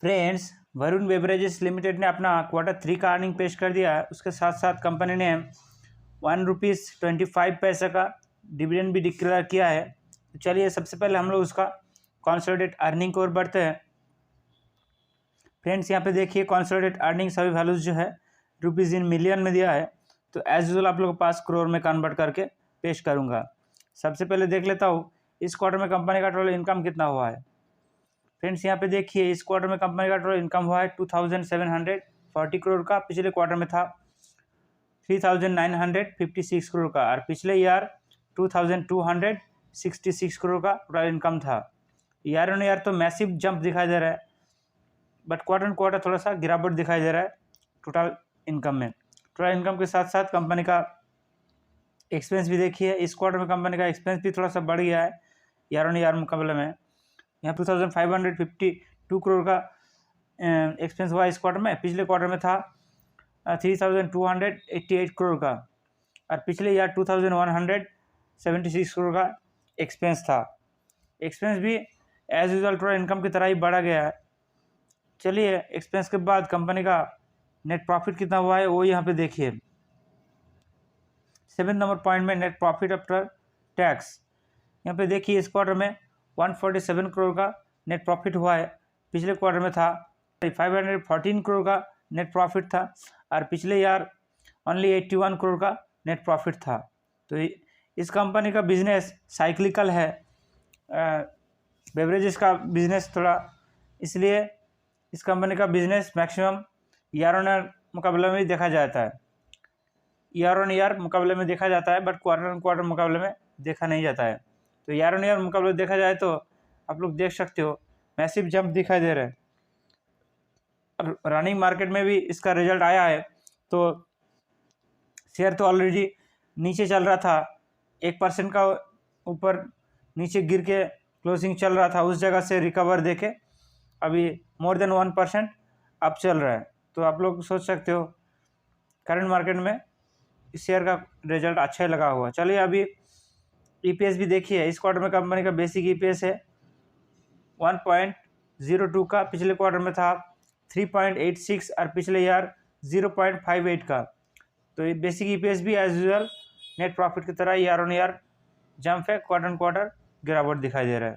Friends, Varun beverages limited ने अपना Q3 का अर्निंग पेश कर दिया है। उसके साथ साथ कंपनी ने ₹1.25 का डिविडेंड भी डिक्लेयर किया है। तो चलिए सबसे पहले हम लोग उसका कंसोलिडेट अर्निंग की ओर बढ़ते हैं। फ्रेंड्स, यहाँ पे देखिए कंसोलिडेट अर्निंग सभी वैल्यूज जो है रुपीज़ इन मिलियन में दिया है। तो एज यूजुअल आप लोगों के पास करोड़ में कन्वर्ट करके पेश करूँगा। सबसे पहले देख लेता हूँ इस क्वार्टर में कंपनी का टोटल इनकम कितना हुआ है। फ्रेंड्स, यहाँ पे देखिए इस क्वार्टर में कंपनी का टोटल इनकम हुआ है 2740 करोड़ का। पिछले क्वार्टर में था 3956 करोड़ का और पिछले ईयर 2266 करोड़ का टोटल इनकम था। ईयर ऑन ईयर तो मैसिव जंप दिखाई दे रहा है, बट क्वार्टर ऑन क्वार्टर थोड़ा सा गिरावट दिखाई दे रहा है टोटल इनकम में। टोटल इनकम के साथ साथ कंपनी का एक्सपेंस भी देखिए, इस क्वार्टर में कंपनी का एक्सपेंस भी थोड़ा सा बढ़ गया है ईयर ऑन ईयर मुकाबले में। यहाँ 2552 करोड़ का एक्सपेंस हुआ इस क्वार्टर में। पिछले क्वार्टर में था 3288 करोड़ का और पिछले ईयर 2176 करोड़ का एक्सपेंस था। एक्सपेंस भी एज यूजुअल टोटल इनकम की तरह ही बढ़ा गया है। चलिए एक्सपेंस के बाद कंपनी का नेट प्रॉफिट कितना हुआ है वो यहाँ पे देखिए। 7 नंबर पॉइंट में नेट प्रॉफिट आफ्टर टैक्स, यहाँ पे देखिए इस क्वार्टर में 147 करोड़ का नेट प्रॉफिट हुआ है। पिछले क्वार्टर में था 514 करोड़ का नेट प्रॉफिट था और पिछले ईयर ओनली 81 करोड़ का नेट प्रॉफिट था। तो इस कंपनी का बिजनेस साइक्लिकल है, बेवरेजेस का बिजनेस थोड़ा, इसलिए इस कंपनी का business maximum year on year मुकाबले में देखा जाता है। ईयर ऑन ईयर मुकाबले में देखा जाता है, बट क्वार्टर ऑन क्वार्टर मुकाबले में देखा नहीं जाता है। तो ईयर ऑन ईयर मुकाबले देखा जाए तो आप लोग देख सकते हो मैसिव जंप दिखाई दे रहा है। रनिंग मार्केट में भी इसका रिजल्ट आया है। तो शेयर तो ऑलरेडी नीचे चल रहा था, 1% का ऊपर नीचे गिर के क्लोजिंग चल रहा था, उस जगह से रिकवर देके अभी मोर देन 1% अप चल रहा है। तो आप लोग सोच सकते हो करंट मार्केट में इस शेयर का रिजल्ट अच्छा ही लगा हुआ। चलिए अभी ईपीएस भी देखिए। इस क्वार्टर में कंपनी का बेसिक ईपीएस है 1.02 का। पिछले क्वार्टर में था 3.86 और पिछले ईयर 0.58 का। तो ये बेसिक ईपीएस भी एज यूजुअल नेट प्रॉफिट की तरह ईयर ऑन ईयर जंप है, क्वार्टर ऑन क्वार्टर गिरावट दिखाई दे रहा है।